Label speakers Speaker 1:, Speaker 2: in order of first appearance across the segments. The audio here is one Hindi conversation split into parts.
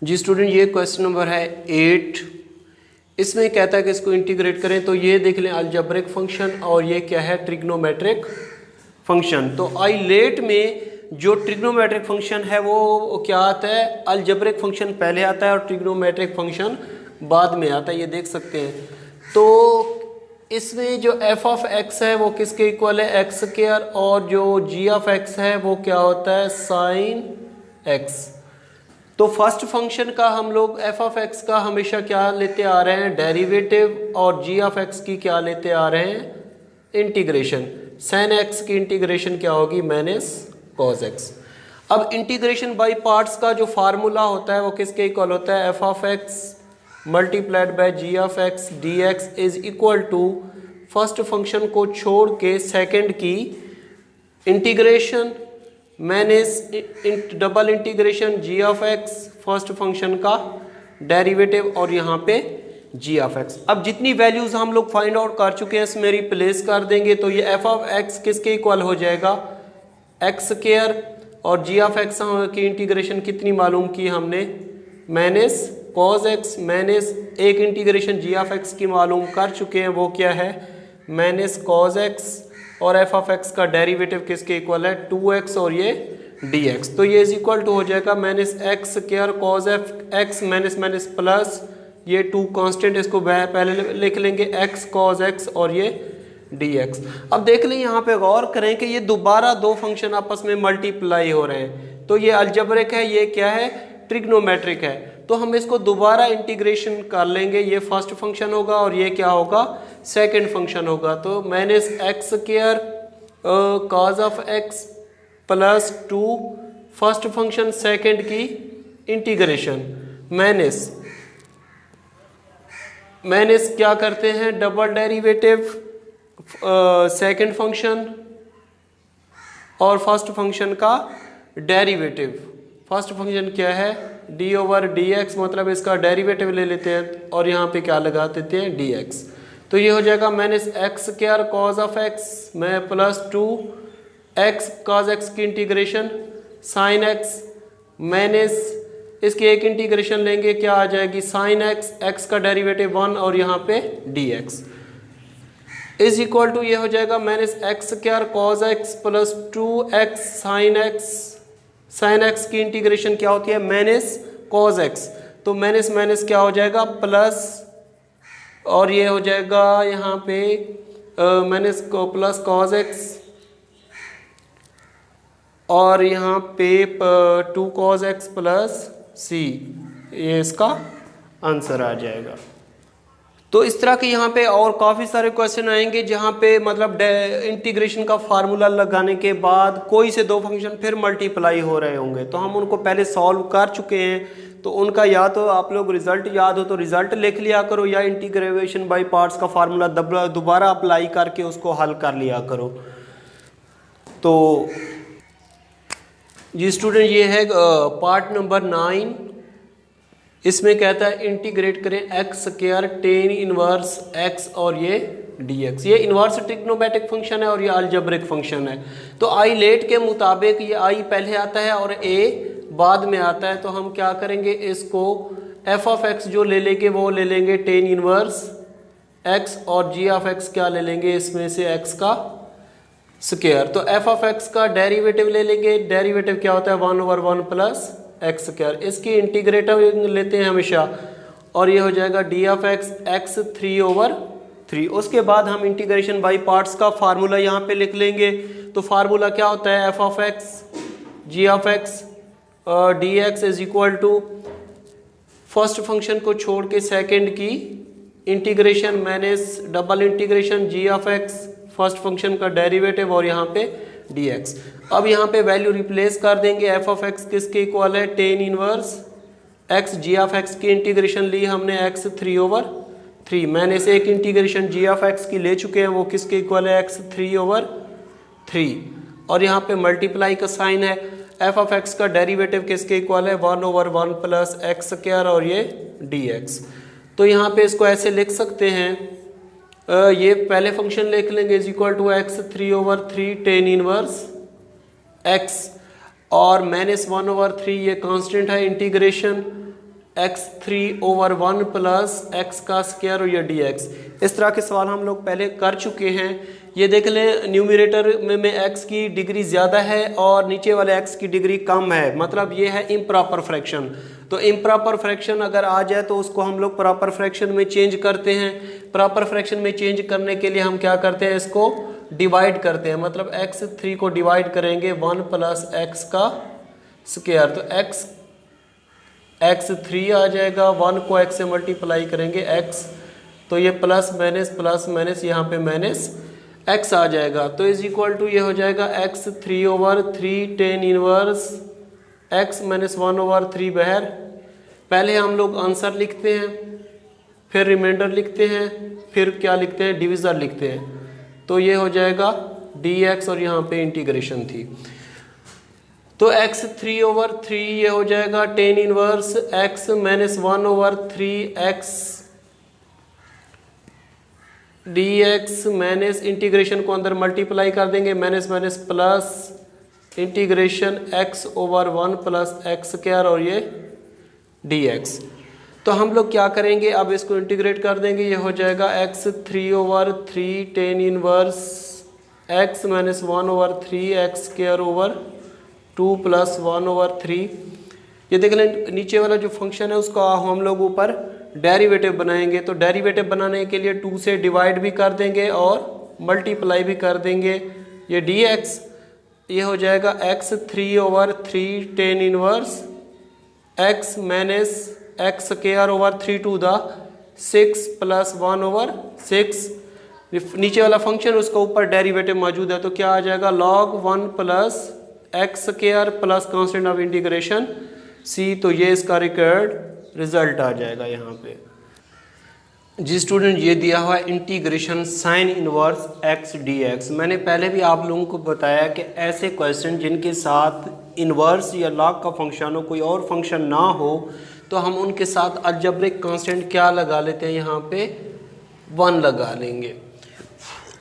Speaker 1: जी स्टूडेंट, ये क्वेश्चन नंबर है 8। इसमें कहता है कि इसको इंटीग्रेट करें, तो ये देख लें अलजेब्रिक फंक्शन और ये क्या है ट्रिग्नोमेट्रिक फंक्शन। तो आइलेट में जो ट्रिग्नोमेट्रिक फंक्शन है वो क्या आता है, अलजेब्रिक फंक्शन पहले आता है और ट्रिग्नोमेट्रिक फंक्शन बाद में आता है, ये देख सकते हैं। तो इसमें जो एफ ऑफ एक्स है वो किसके इक्वल है, एक्स स्क्वायर, और जो जी ऑफ एक्स है वो क्या होता है, साइन एक्स। तो फर्स्ट फंक्शन का हम लोग एफ ऑफ एक्स का हमेशा क्या लेते आ रहे हैं, डेरिवेटिव, और जी ऑफ एक्स की क्या लेते आ रहे हैं, इंटीग्रेशन। साइन एक्स की इंटीग्रेशन क्या होगी, माइनस कॉस एक्स। अब इंटीग्रेशन बाय पार्ट्स का जो फार्मूला होता है वो किसके इक्वल होता है, f of x multiplied by g of x d x is equal to first function को छोड़ के सेकेंड की integration minus double integration g of x first function का डेरिवेटिव और यहाँ पे जी ऑफ एक्स। अब जितनी वैल्यूज हम लोग फाइंड आउट कर चुके हैं इसमें रिप्लेस कर देंगे, तो ये एफ ऑफ एक्स किसके इक्वल हो जाएगा, एक्स स्क्वायर, और जी ऑफ एक्स की इंटीग्रेशन कितनी मालूम की हमने, माइनस कॉस एक्स, माइनस एक इंटीग्रेशन जी ऑफ एक्स की मालूम कर चुके हैं वो क्या है, माइनस कॉस एक्स, और एफ ऑफ एक्स का डेरिवेटिव किसके इक्वल है, 2x और ये dx। तो ये इज इक्वल टू हो जाएगा minus x square cos F x minus minus plus ये 2 कांस्टेंट, इसको पहले लिख लेंगे x कॉस एक्स और ये dx। अब देख लें यहाँ पे गौर करें कि ये दोबारा दो फंक्शन आपस में मल्टीप्लाई हो रहे हैं। तो ये अलजेब्रिक है, ये क्या है, ट्रिग्नोमेट्रिक है। तो हम इसको दोबारा इंटीग्रेशन कर लेंगे, ये फर्स्ट फंक्शन होगा और ये क्या होगा, सेकंड फंक्शन होगा। तो minus x square cos of x plus 2 first function second की इंटीग्रेशन माइनस क्या करते हैं, डबल डेरिवेटिव सेकंड फंक्शन और फर्स्ट फंक्शन का डेरिवेटिव। फर्स्ट फंक्शन क्या है, डी ओवर डी एक्स, मतलब इसका डेरिवेटिव ले लेते हैं और यहाँ पे क्या लगा देते हैं, डी एक्स। तो ये हो जाएगा minus x square cos of x में प्लस 2 एक्स कॉस एक्स की इंटीग्रेशन साइन एक्स माइनस इसकी एक इंटीग्रेशन लेंगे क्या आ जाएगी, साइन एक्स, एक्स का डेरिवेटिव 1 और यहाँ पे d x is equal to ये हो जाएगा minus x square cos x plus 2x sine x. Sine x की इंटीग्रेशन क्या होती है, माइनस कॉस एक्स, तो माइनस माइनस क्या हो जाएगा, प्लस, और ये हो जाएगा यहाँ पे माइनस को प्लस कॉस एक्स और यहाँ पे 2 कॉस एक्स प्लस सी, ये इसका आंसर आ जाएगा। तो इस तरह के यहाँ पे और काफ़ी सारे क्वेश्चन आएंगे जहाँ पे मतलब इंटीग्रेशन का फार्मूला लगाने के बाद कोई से दो फंक्शन फिर मल्टीप्लाई हो रहे होंगे, तो हम उनको पहले सॉल्व कर चुके हैं। तो उनका या तो आप लोग रिजल्ट याद हो तो रिजल्ट लिख लिया करो, या इंटीग्रेशन बाय पार्ट्स का फार्मूला दोबारा अप्लाई करके उसको हल कर लिया करो। तो जी स्टूडेंट, ये है पार्ट नंबर 9। इसमें कहता है इंटीग्रेट करें x square ten inverse x और ये dx। ये इनवर्स ट्रिग्नोमेट्रिक फंक्शन है और ये अलजेब्रिक फंक्शन है। तो आई लेट के मुताबिक ये आई पहले आता है और a बाद में आता है। तो हम क्या करेंगे, इसको एफ ऑफ एक्स जो ले लेंगे वो ले लेंगे टेन इनवर्स एक्स, और जी ऑफ एक्स क्या ले लेंगे, इसमें से x का स्क्वायर। तो एफ ऑफ एक्स का डेरिवेटिव ले लेंगे, डेरिवेटिव क्या होता है 1/1 प्लस एक्स स्क्वायर। इसकी इंटीग्रेटिव लेते हैं हमेशा और ये हो जाएगा डी ऑफ एक्स एक्स 3/3। उसके बाद हम इंटीग्रेशन बाय पार्ट्स का फार्मूला यहाँ पे लिख लेंगे। तो फार्मूला क्या होता है, f of x g of x d x is equal to first function को छोड़ के सेकेंड की integration minus double integration g of x first function का डेरिवेटिव और यहाँ पे dx। अब यहाँ पे वैल्यू रिप्लेस कर देंगे, एफ ऑफ एक्स किसके इक्वल है, tan inverse x, g of x की इंटीग्रेशन ली हमने x 3/3, मैंने से एक इंटीग्रेशन जी ऑफ एक्स की ले चुके हैं वो किसके इक्वल है, x 3/3, और यहाँ पे मल्टीप्लाई का साइन है। एफ ऑफ एक्स का डेरिवेटिव किसके इक्वल है, 1/1 प्लस एक्स स्क्वायर और ये dx। तो यहाँ पे इसको ऐसे लिख सकते हैं, ये पहले फंक्शन लिख लेंगे is equal to x 3/3 tan inverse x और -1/3 ये कांस्टेंट है इंटीग्रेशन x3/1 प्लस x का स्क्वायर और ये dx। इस तरह के सवाल हम लोग पहले कर चुके हैं। ये देख लें, न्यूमरेटर में x की डिग्री ज़्यादा है और नीचे वाले x की डिग्री कम है, मतलब ये है इम्प्रॉपर फ्रैक्शन। तो इम्प्रॉपर फ्रैक्शन अगर आ जाए तो उसको हम लोग प्रॉपर फ्रैक्शन में चेंज करते हैं। प्रॉपर फ्रैक्शन में चेंज करने के लिए हम क्या करते हैं, इसको डिवाइड करते हैं, मतलब x3 को डिवाइड करेंगे 1 प्लस x का स्क्वायर, तो x3 आ जाएगा, 1 को x से मल्टीप्लाई करेंगे x, तो ये प्लस माइनस यहाँ पे माइनस x आ जाएगा। तो इज इक्वल टू ये हो जाएगा x3/3 tan इनवर्स x - 1/3 बहर। पहले हम लोग आंसर लिखते हैं, फिर रिमाइंडर लिखते हैं, फिर क्या लिखते हैं, डिविज़र लिखते हैं। तो ये हो जाएगा dx और यहाँ पे इंटीग्रेशन थी, तो x3/3 ये हो जाएगा tan inverse x - 1/3 x dx minus integration को अंदर मल्टीप्लाई कर देंगे, minus minus plus integration x/1 plus x square और ये dx। तो हम लोग क्या करेंगे, अब इसको इंटीग्रेट कर देंगे, ये हो जाएगा x3/3 tan inverse x - 1/3 x square over 2 plus 1/3। ये देख लें, नीचे वाला जो फंक्शन है उसका हम लोग ऊपर डेरिवेटिव बनाएंगे, तो डेरिवेटिव बनाने के लिए 2 से डिवाइड भी कर देंगे और मल्टीप्लाई भी कर देंगे। ये dx ये हो जाएगा x3/3 tan inverse x minus x square over 3 to the 6 plus 1/6। नीचे वाला फंक्शन उसका ऊपर डेरिवेटिव मौजूद है, तो क्या आ जाएगा log 1 plus x square plus constant of integration c। तो ये इसका रिकॉर्ड रिजल्ट आ जाएगा यहाँ पे। जी स्टूडेंट, ये दिया हुआ है integration sine inverse x dx। मैंने पहले भी आप लोगों को बताया कि ऐसे क्वेश्चन जिनके साथ इनवर्स या लॉग का फंक्शन हो, कोई और फंक्शन ना हो, तो हम उनके साथ अलजेब्रिक कांस्टेंट क्या लगा लेते हैं, यहाँ पे 1 लगा लेंगे,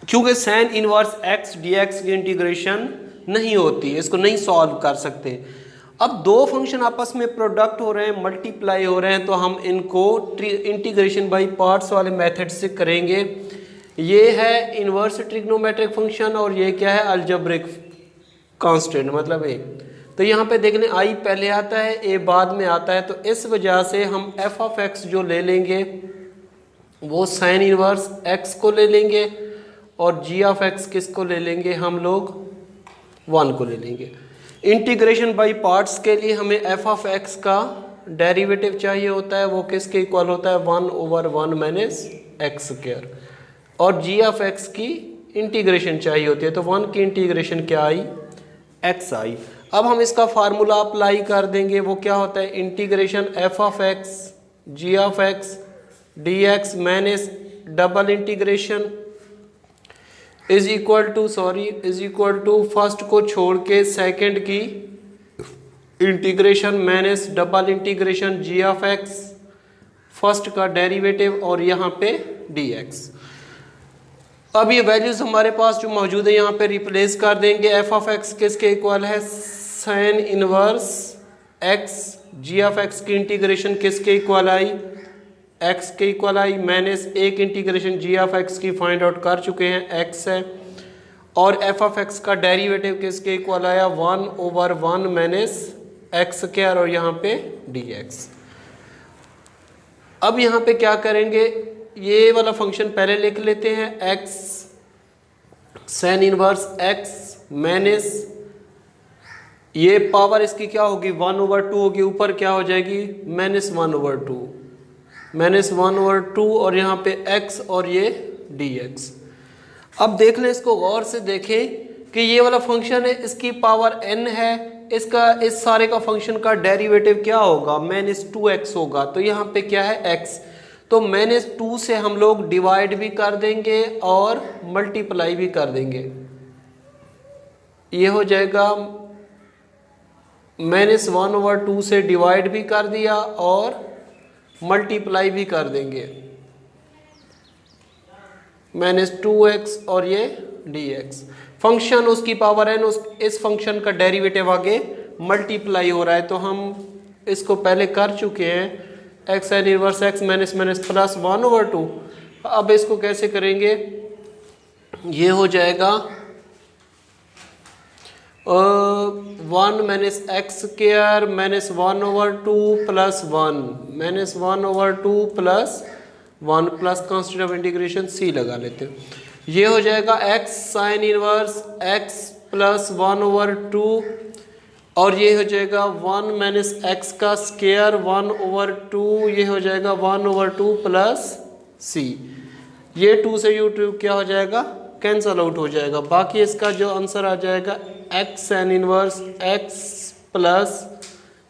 Speaker 1: क्योंकि साइन इनवर्स x dx की इंटीग्रेशन नहीं होती, इसको नहीं सॉल्व कर सकते। अब दो फंक्शन आपस में प्रोडक्ट हो रहे हैं, मल्टीप्लाई हो रहे हैं, तो हम इनको इंटीग्रेशन बाय पार्ट्स वाले मेथड से करेंगे। ये है इनवर्स ट्रिग्नोमेट्रिक फंक्शन और ये क्या है, अलजेब्रिक कांस्टेंट, मतलब ए। तो यहाँ पे देखने आई पहले आता है, ए बाद में आता है, तो इस वजह से हम एफ ऑफ एक्स जो ले लेंगे वो साइन इनवर्स एक्स को ले लेंगे और जी ऑफ एक्स किसको ले लेंगे, हम लोग 1 को ले लेंगे। इंटीग्रेशन बाय पार्ट्स के लिए हमें एफ ऑफ एक्स का डेरिवेटिव चाहिए होता है, वो किसके इक्वल होता है, 1/1 माइनस एक्स स्क्वायर, और जी ऑफ एक्स की इंटीग्रेशन चाहिए होती है, तो 1 की इंटीग्रेशन क्या आई, एक्स आई। अब हम इसका फार्मूला अप्लाई कर देंगे, वो क्या होता है, integration f of x g of x d x minus double integration is equal to first को छोड़ के सेकेंड की integration minus double integration g of x first का डेरिवेटिव और यहाँ पे dx। अब ये वैल्यूज हमारे पास जो मौजूद है यहाँ पे रिप्लेस कर देंगे। एफ ऑफ एक्स किसके इक्वल है, sine inverse x, g of x की इंटीग्रेशन किसके इक्वल आई, x के इक्वल आई, माइनस एक इंटीग्रेशन जी ऑफ एक्स की फाइंड आउट कर चुके हैं, x है, और f ऑफ x का डेरिवेटिव किसके इक्वल आया, 1/1 माइनस एक्स स्क्वायर और यहाँ पे dx। अब यहाँ पे क्या करेंगे, ये वाला फंक्शन पहले लिख लेते हैं, x sine inverse x minus ये पावर इसकी क्या होगी, 1/2 होगी, ऊपर क्या हो जाएगी, -1/2 और यहाँ पे x और ये dx। अब देख लें, इसको गौर से देखें कि ये वाला फंक्शन है, इसकी पावर n है, इसका इस सारे का फंक्शन का डेरिवेटिव क्या होगा, -2x होगा, तो यहाँ पे क्या है x, तो -2 से हम लोग डिवाइड भी कर देंगे और मल्टीप्लाई भी कर देंगे। ये हो जाएगा -1/2 से डिवाइड भी कर दिया और मल्टीप्लाई भी कर देंगे, -2x और ये dx। फंक्शन उसकी पावर n, इस फंक्शन का डेरिवेटिव आगे मल्टीप्लाई हो रहा है, तो हम इसको पहले कर चुके हैं, x sine inverse x minus minus plus 1/2। अब इसको कैसे करेंगे, ये हो जाएगा 1 minus x square minus 1/2 plus 1 minus 1/2 plus 1 plus constant of integration C लगा लेते हैं। ये हो जाएगा x sine inverse x plus 1/2 और ये हो जाएगा 1 माइनस एक्स का स्क्वायर 1/2, ये हो जाएगा 1/2 प्लस सी। ये 2 से यू 2 क्या हो जाएगा, कैंसल आउट हो जाएगा। बाकी इसका जो आंसर आ जाएगा x sine inverse x plus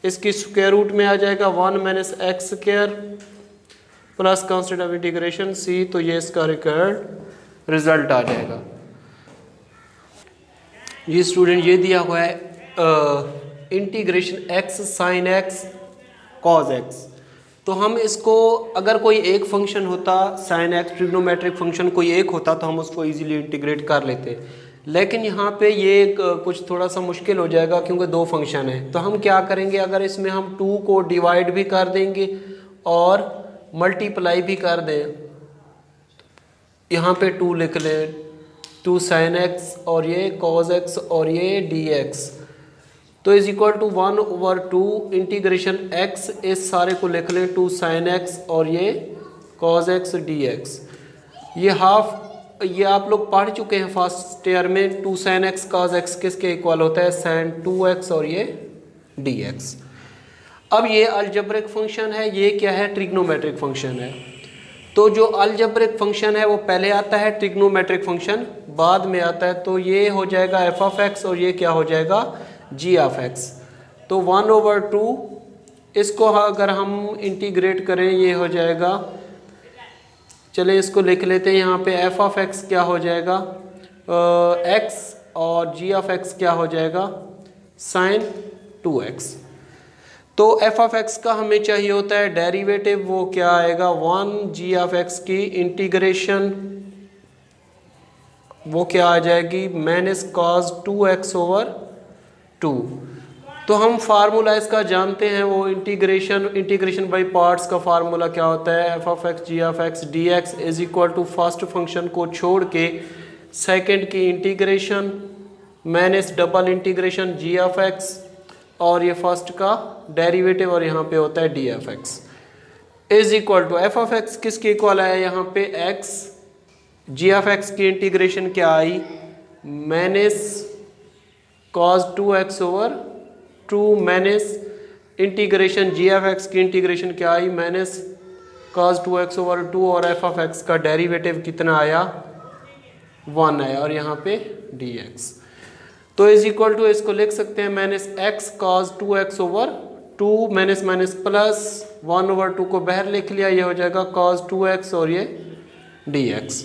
Speaker 1: इसकी स्क्वायर रूट में आ जाएगा 1 minus x square plus constant of integration C. तो ये इसका रिकॉर्ड रिजल्ट आ जाएगा। ये स्टूडेंट ये दिया हुआ है integration x sine x cos x. तो हम इसको अगर कोई एक फंक्शन होता साइन एक्स ट्रिग्नोमेट्रिक फंक्शन कोई एक होता तो हम उसको इजीली इंटीग्रेट कर लेते, लेकिन यहाँ पे ये कुछ थोड़ा सा मुश्किल हो जाएगा क्योंकि दो फंक्शन है। तो हम क्या करेंगे, अगर इसमें हम 2 को डिवाइड भी कर देंगे और मल्टीप्लाई भी कर दें, यहाँ पे 2 लिख लें, 2 साइन एक्स और ये कॉज एक्स और ये डी एक्स, तो is equal to 1/2 integration x, इस सारे को लिख लें 2 साइन एक्स और ये कॉज एक्स डी एक्स। ये हाफ, ये आप लोग पढ़ चुके हैं फर्स्ट ईयर में, 2 साइन एक्स कॉज एक्स किसके इक्वल होता है, साइन 2x और ये डी एक्स। अब ये अलजेब्रिक फंक्शन है, ये क्या है, ट्रिग्नोमेट्रिक फंक्शन है। तो जो अलजेब्रिक फंक्शन है वो पहले आता है, ट्रिग्नोमेट्रिक फंक्शन बाद में आता है। तो ये हो जाएगा एफ ऑफ एक्स और ये क्या हो जाएगा, जी ऑफ एक्स। तो 1/2 इसको अगर हम इंटीग्रेट करें ये हो जाएगा, चले इसको लिख लेते हैं यहाँ पे, एफ ऑफ एक्स क्या हो जाएगा एक्स और जी ऑफ एक्स क्या हो जाएगा साइन 2x। तो एफ ऑफ एक्स का हमें चाहिए होता है डेरिवेटिव, वो क्या आएगा 1 जी ऑफ एक्स की इंटीग्रेशन, वो क्या आ जाएगी माइनस कॉस 2x/2। तो हम फार्मूला इसका जानते हैं, वो इंटीग्रेशन बाय पार्ट्स का फार्मूला क्या होता है, f of x g of x d x is equal to first function को छोड़ के सेकंड की integration minus double integration g of x और ये फर्स्ट का डेरिवेटिव और यहाँ पे होता है d f x is equal to f of x किसके इक्वल है यहाँ पे एक्स, जी ऑफ एक्स की इंटीग्रेशन क्या आई minus cos 2x/2 minus integration g of x की इंटीग्रेशन क्या आई माइनस कॉस 2x/2 और एफ ऑफ एक्स का डेरिवेटिव कितना आया 1 आया और यहाँ पे dx। तो इज इक्वल टू इसको लिख सकते हैं minus x cos 2x/2 minus minus plus 1/2 को बाहर लिख लिया, ये हो जाएगा कॉस 2x और ये dx।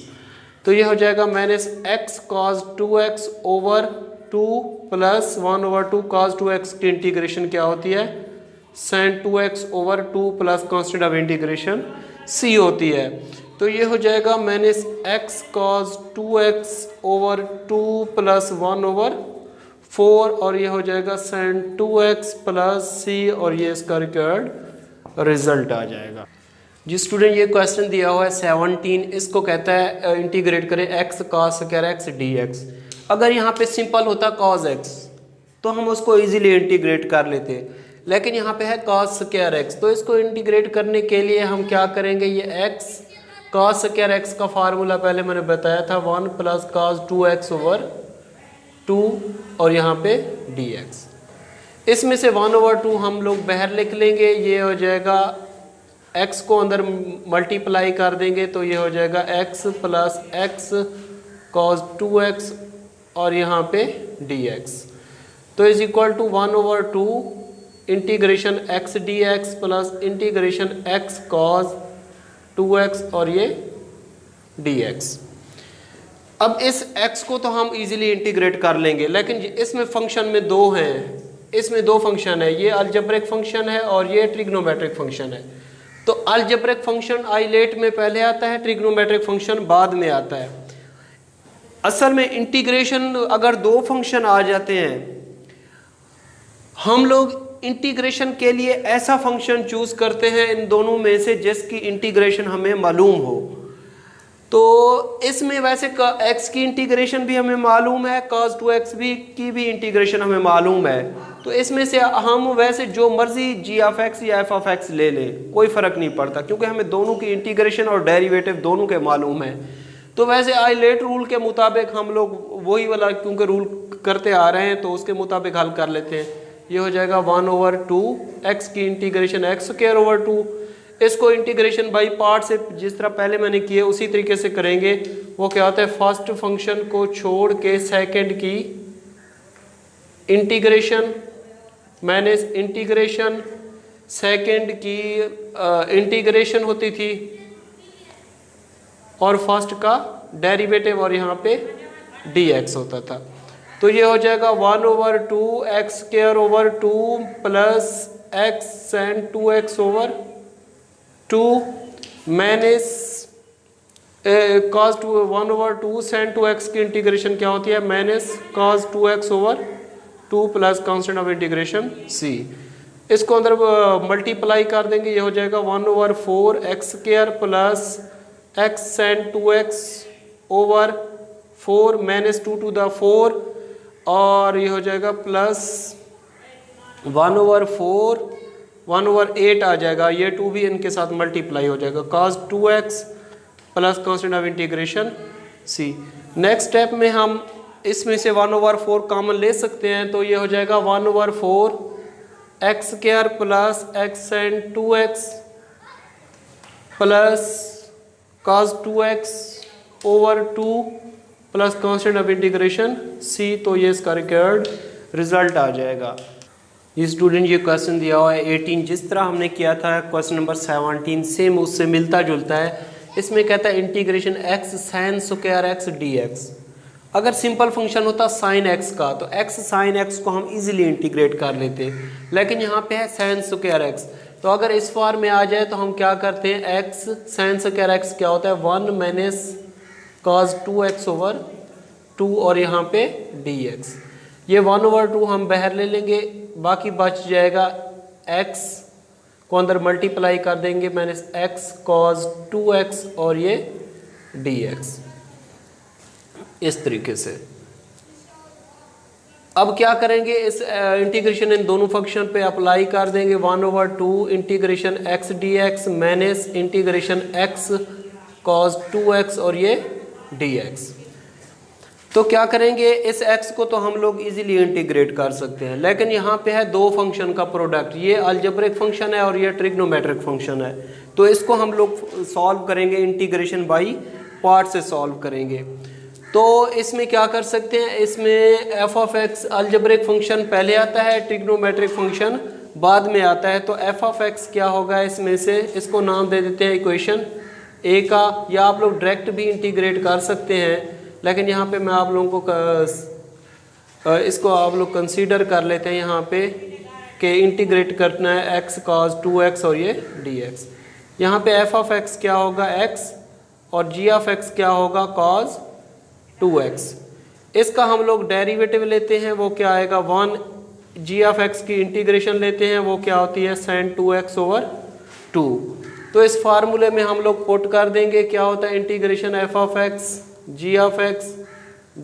Speaker 1: तो ये हो जाएगा minus x cos 2x/2 plus 1/2 cos 2x की इंटीग्रेशन क्या होती है sine 2x/2 plus constant of integration c होती है। तो ये हो जाएगा minus x cos 2x/2 plus 1/4 और ये हो जाएगा साइन 2x प्लस c और ये इसका रिक्वायर्ड रिजल्ट आ जाएगा। जी स्टूडेंट ये क्वेश्चन दिया हुआ है 17, इसको कहता है इंटीग्रेट करें x cos square x dx। अगर यहाँ पे सिंपल होता cos x तो हम उसको इजीली इंटीग्रेट कर लेते, लेकिन यहाँ पे है cos स्क्वायर x। तो इसको इंटीग्रेट करने के लिए हम क्या करेंगे, ये x cos स्क्वायर x का फार्मूला पहले मैंने बताया था 1 प्लस cos 2x/2 और यहाँ पे dx। इसमें से 1/2 हम लोग बाहर लिख लेंगे, ये हो जाएगा x को अंदर मल्टीप्लाई कर देंगे तो ये हो जाएगा x plus x cos 2x और यहाँ पे dx। तो is equal to 1/2 integration x dx plus integration x cos 2x और ये dx। अब इस x को तो हम इजीली इंटीग्रेट कर लेंगे, लेकिन इसमें फंक्शन में दो हैं, इसमें दो फंक्शन है, ये अलजेब्रिक फंक्शन है और ये ट्रिग्नोमेट्रिक फंक्शन है। तो अलजेब्रिक फंक्शन आइलेट में पहले आता है, ट्रिग्नोमेट्रिक फंक्शन बाद में आता है। असल में इंटीग्रेशन अगर दो फंक्शन आ जाते हैं, हम लोग इंटीग्रेशन के लिए ऐसा फंक्शन चूज करते हैं इन दोनों में से जिसकी इंटीग्रेशन हमें मालूम हो। तो इसमें वैसे x की इंटीग्रेशन भी हमें मालूम है, cos 2x भी की भी इंटीग्रेशन हमें मालूम है। तो इसमें से हम वैसे जो मर्जी g ऑफ x या f ऑफ x ले लें, कोई फ़र्क नहीं पड़ता, क्योंकि हमें दोनों की इंटीग्रेशन और डेरिवेटिव दोनों के मालूम है। तो वैसे आइलेट रूल के मुताबिक हम लोग वही वाला क्योंकि रूल करते आ रहे हैं तो उसके मुताबिक हल कर लेते हैं। ये हो जाएगा 1/2 x की इंटीग्रेशन x²/2। इसको इंटीग्रेशन बाई पार्ट से जिस तरह पहले मैंने किए उसी तरीके से करेंगे। वो क्या होता है, फर्स्ट फंक्शन को छोड़ के सेकंड की इंटीग्रेशन माइनस इंटीग्रेशन सेकंड की इंटीग्रेशन होती थी और फर्स्ट का डेरिवेटिव और यहाँ पे dx होता था। तो ये हो जाएगा 1/2 x² plus x sin 2x/2 minus cos 1/2 sin 2x की इंटीग्रेशन क्या होती है, minus cos 2x/2 plus constant of integration c। इसको अंदर मल्टीप्लाई कर देंगे, ये हो जाएगा 1/4 x² plus x sin 2x/4 minus 2 to the 4 और ये हो जाएगा प्लस 1/8 आ जाएगा। ये 2 भी इनके साथ मल्टीप्लाई हो जाएगा, cos 2x plus constant of integration c। Next step में हम इसमें से 1/4 कॉमन ले सकते हैं, तो ये हो जाएगा 1/4 x² plus x sin 2x plus cos 2x/2 plus constant of integration c। तो ये इसका रिक्वायर्ड रिजल्ट आ जाएगा। ये स्टूडेंट ये क्वेश्चन दिया हुआ है 18, जिस तरह हमने किया था क्वेश्चन नंबर 17 सेम उससे मिलता जुलता है। इसमें कहता है integration x sin square x dx। अगर सिंपल फंक्शन होता sin x का तो x sin x को हम इजीली इंटीग्रेट कर लेते, लेकिन यहाँ पे है sin स्क्वायर x। तो अगर इस फॉर्म में आ जाए तो हम क्या करते हैं, x sin स्क्वायर x क्या होता है 1 माइनस cos 2x/2 और यहाँ पे dx। ये 1/2 हम बाहर ले लेंगे, बाकी बच जाएगा x को अंदर मल्टीप्लाई कर देंगे माइनस x cos 2x और ये dx इस तरीके से। अब क्या करेंगे, इस इंटीग्रेशन इन दोनों फंक्शन पे अप्लाई कर देंगे 1/2 integration x dx minus integration x cos 2x और ये dx। तो क्या करेंगे, इस x को तो हम लोग इजीली इंटीग्रेट कर सकते हैं, लेकिन यहाँ पे है दो फंक्शन का प्रोडक्ट, ये अलजेब्रिक फंक्शन है और ये ट्रिग्नोमेट्रिक फंक्शन है। तो इसको हम लोग सॉल्व करेंगे, इंटीग्रेशन बाई पार्ट से सॉल्व करेंगे। तो इसमें क्या कर सकते हैं, इसमें f of x algebraic function पहले आता है, ट्रिग्नोमेट्रिक फंक्शन बाद में आता है। तो f ऑफ x क्या होगा, इसमें से इसको नाम दे देते हैं इक्वेशन a का, या आप लोग डायरेक्ट भी इंटीग्रेट कर सकते हैं, लेकिन यहाँ पे मैं आप लोगों को इसको आप लोग कंसीडर कर लेते हैं यहाँ पे कि इंटीग्रेट करना है x cos 2x और ये dx। यहाँ पे f ऑफ x क्या होगा x और g ऑफ x क्या होगा cos 2x। इसका हम लोग डेरिवेटिव लेते हैं, वो क्या आएगा 1 g ऑफ x की इंटीग्रेशन लेते हैं, वो क्या होती है sin 2x/2। तो इस फार्मूले में हम लोग पुट कर देंगे, क्या होता है integration f of x g of x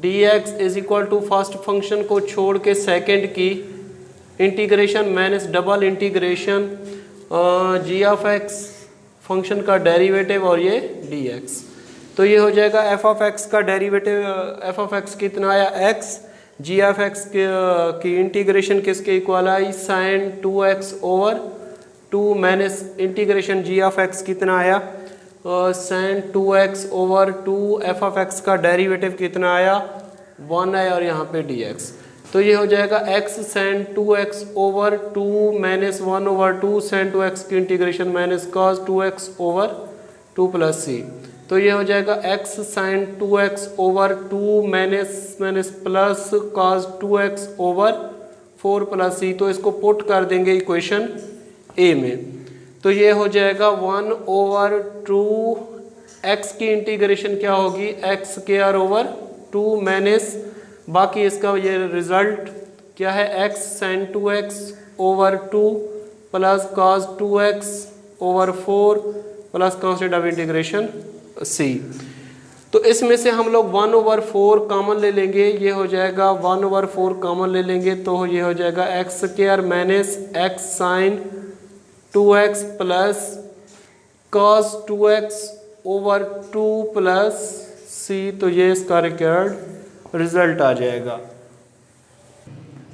Speaker 1: dx is equal to first function को छोड़ के सेकंड की integration minus double integration g of x function का डेरिवेटिव और ये dx। तो ये हो जाएगा f ऑफ x का डेरिवेटिव, f ऑफ x कितना आया x, g ऑफ x की इंटीग्रेशन किसके इक्वल आई sin 2x/2 minus integration g of x कितना आया sin 2x/2, f of x का डेरिवेटिव कितना आया 1 है और यहाँ पे dx। तो ये हो जाएगा x sin 2x/2 minus 1/2 sin 2x की integration minus cos 2x/2 plus c। तो ये हो जाएगा x sin 2x/2 minus plus cos 2x/4 plus c। तो इसको पुट कर देंगे इक्वेशन a में। तो ये हो जाएगा 1/2 x की इंटीग्रेशन क्या होगी x²/2 माइनस बाकी इसका ये रिजल्ट क्या है x sin 2x over 2 plus cos 2x over 4 plus constant of integration c। तो इसमें से हम लोग 1/4 कॉमन ले लेंगे, ये हो जाएगा 1/4 कॉमन ले लेंगे तो ये हो जाएगा x square minus x sine 2x plus cos 2x over 2 plus c। तो ये इसका रिक्वायर्ड रिजल्ट आ जाएगा।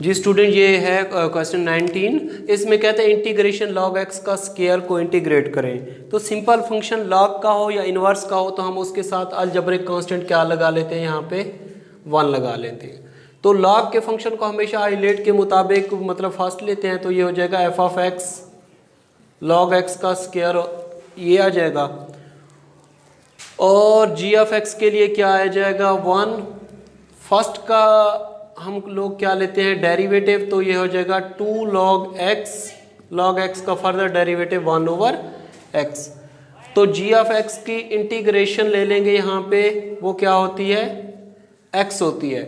Speaker 1: जी स्टूडेंट, ये है क्वेश्चन 19। इसमें कहते हैं इंटीग्रेशन लॉग एक्स का स्क्वायर को इंटीग्रेट करें। तो सिंपल फंक्शन लॉग का हो या इन्वर्स का हो तो हम उसके साथ अलजेब्रिक कांस्टेंट क्या लगा लेते हैं, यहाँ पे 1 लगा लेते हैं। तो लॉग के फंक्शन को हमेशा आइलेट के मुताबिक मतलब फर्स्ट लेते हैं, तो ये हो जाएगा F of x log x का स्क्वायर ये आ जाएगा, और जी ऑफ एक्स के लिए क्या आ जाएगा 1। फर्स्ट का हम लोग क्या लेते हैं डेरिवेटिव, तो ये हो जाएगा 2 लॉग एक्स का फर्दर डेरिवेटिव 1/x। तो जी ऑफ एक्स की इंटीग्रेशन ले लेंगे यहाँ पे, वो क्या होती है x होती है।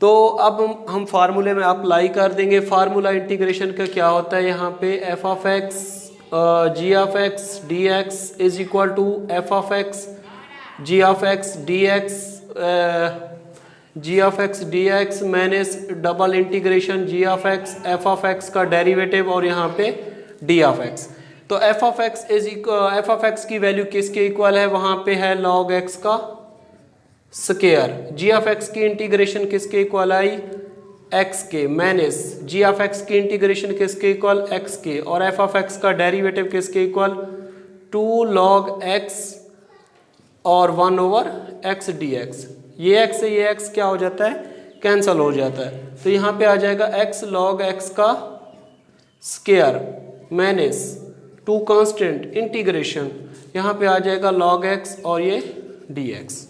Speaker 1: तो अब हम फार्मूले में अप्लाई कर देंगे। फार्मूला इंटीग्रेशन का क्या होता है यहाँ पे, f of x g of x d x is equal to f of x g of x d x g of x d x minus double integration g of x f of x का डेरिवेटिव और यहाँ पे डी ऑफ एक्स। तो एफ ऑफ एक्स की वैल्यू किसके इक्वल है, वहाँ पे है लॉग एक्स का स्क्वायर। जी ऑफ एक्स की इंटीग्रेशन किसके इक्वल आई, एक्स के माइनस जी ऑफ एक्स की इंटीग्रेशन किसके इक्वल, एक्स के, और एफ ऑफ एक्स का डेरिवेटिव किसके इक्वल 2 लॉग एक्स और 1/x dx। ये x से ये x क्या हो जाता है, कैंसल हो जाता है। तो यहाँ पे आ जाएगा x log x का स्क्वायर माइनस 2 कांस्टेंट इंटीग्रेशन, यहाँ पे आ जाएगा log x और ये dx।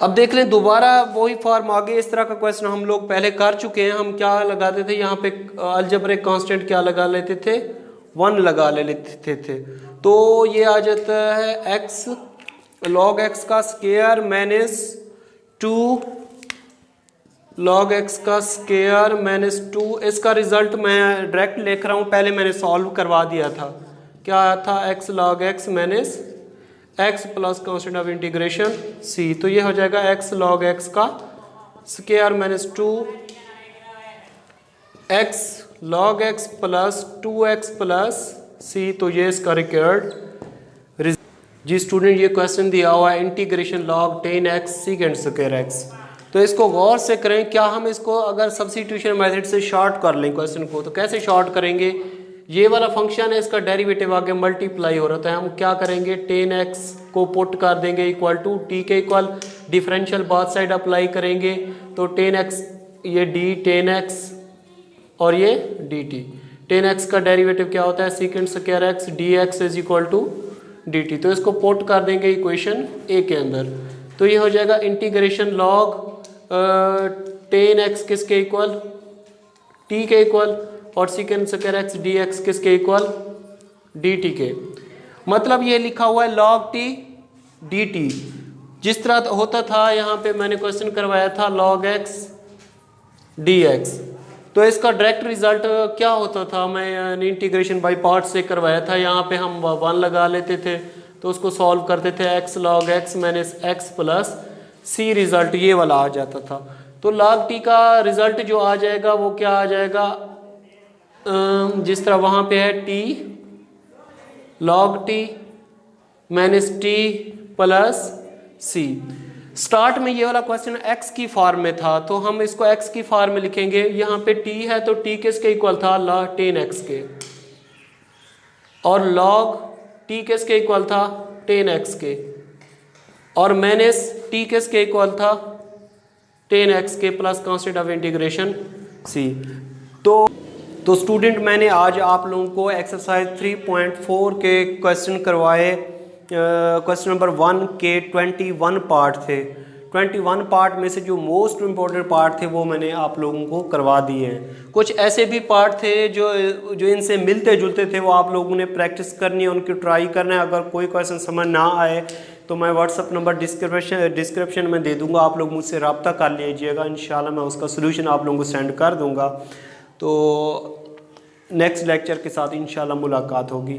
Speaker 1: अब देख लें दोबारा वही फॉर्म आगे, इस तरह का क्वेश्चन हम लोग पहले कर चुके हैं। हम क्या लगाते थे यहाँ पे अलजेब्रिक कांस्टेंट क्या लगा लेते थे, 1 लगा लेते थे। तो ये आ जाता है x log x का स्क्वायर माइनस 2 log x का स्क्वायर माइनस 2। इसका रिजल्ट मैं डायरेक्ट लिख रहा हूँ, पहले मैंने सॉल्व करवा दिया था। क्या था x log x minus x plus constant of integration c। तो ये हो जाएगा x log x का square minus 2 x log x plus 2x plus c। तो ये इसका रिक्वायर्ड। जी स्टूडेंट, ये क्वेश्चन दिया हुआ है integration log 10x second square x। तो इसको गौर से करें, क्या हम इसको अगर सब्स्टिट्यूशन मेथड से शॉर्ट कर लें क्वेश्चन को, तो कैसे शॉर्ट करेंगे। ये वाला फंक्शन है, इसका डेरिवेटिव आगे मल्टीप्लाई हो रहा है, हम क्या करेंगे 10x को पुट कर देंगे इक्वल टू t के equal, differential both side apply करेंगे। तो 10x ये d 10x और ये dt। 10x का डेरिवेटिव क्या होता है second square x dx is equal to dt। तो इसको पुट कर देंगे इक्वेशन ए के अंदर। तो ये हो जाएगा इंटीग्रेशन लॉग 10x किसके इक्वल, t के इक्वल, और सेकेंड स्क्वायर x dx किसके इक्वल, dt के। मतलब ये लिखा हुआ है log t dt, जिस तरह होता था यहाँ पे मैंने क्वेश्चन करवाया था log x dx। तो इसका डायरेक्ट रिजल्ट क्या होता था, मैं इंटीग्रेशन बाय पार्ट से करवाया था। यहाँ पे हम 1 लगा लेते थे, तो उसको सॉल्व करते थे x log x minus x plus c। Result ये वाला आ जाता था। तो log t का रिजल्ट जो आ जाएगा वो क्या आ जाएगा, जिस तरह वहाँ पे है t log t minus t plus c। Start में ये वाला क्वेश्चन x की फॉर्म में था, तो हम इसको x की फॉर्म में लिखेंगे। यहाँ पे t है तो t किसके इक्वल था, log 10x के, और log t किसके इक्वल था 10x के, और माइनस t किसके इक्वल था 10x के plus constant of integration c। तो स्टूडेंट, मैंने आज आप लोगों को एक्सरसाइज 3.4 के क्वेश्चन करवाए। क्वेश्चन नंबर 1 के 21 पार्ट थे। 21 पार्ट में से जो मोस्ट इम्पोर्टेंट पार्ट थे वो मैंने आप लोगों को करवा दिए हैं। कुछ ऐसे भी पार्ट थे जो इनसे मिलते जुलते थे, वो आप लोगों ने प्रैक्टिस करनी है, उनकी ट्राई करना है। अगर कोई क्वेश्चन समझ ना आए तो मैं व्हाट्सअप नंबर डिस्क्रिप्शन में दे दूंगा, आप लोग मुझसे रब्ता कर लीजिएगा। इंशाल्लाह मैं उसका सोल्यूशन आप लोगों को सेंड कर दूंगा। तो नेक्स्ट लेक्चर के साथ इंशाल्लाह मुलाकात होगी।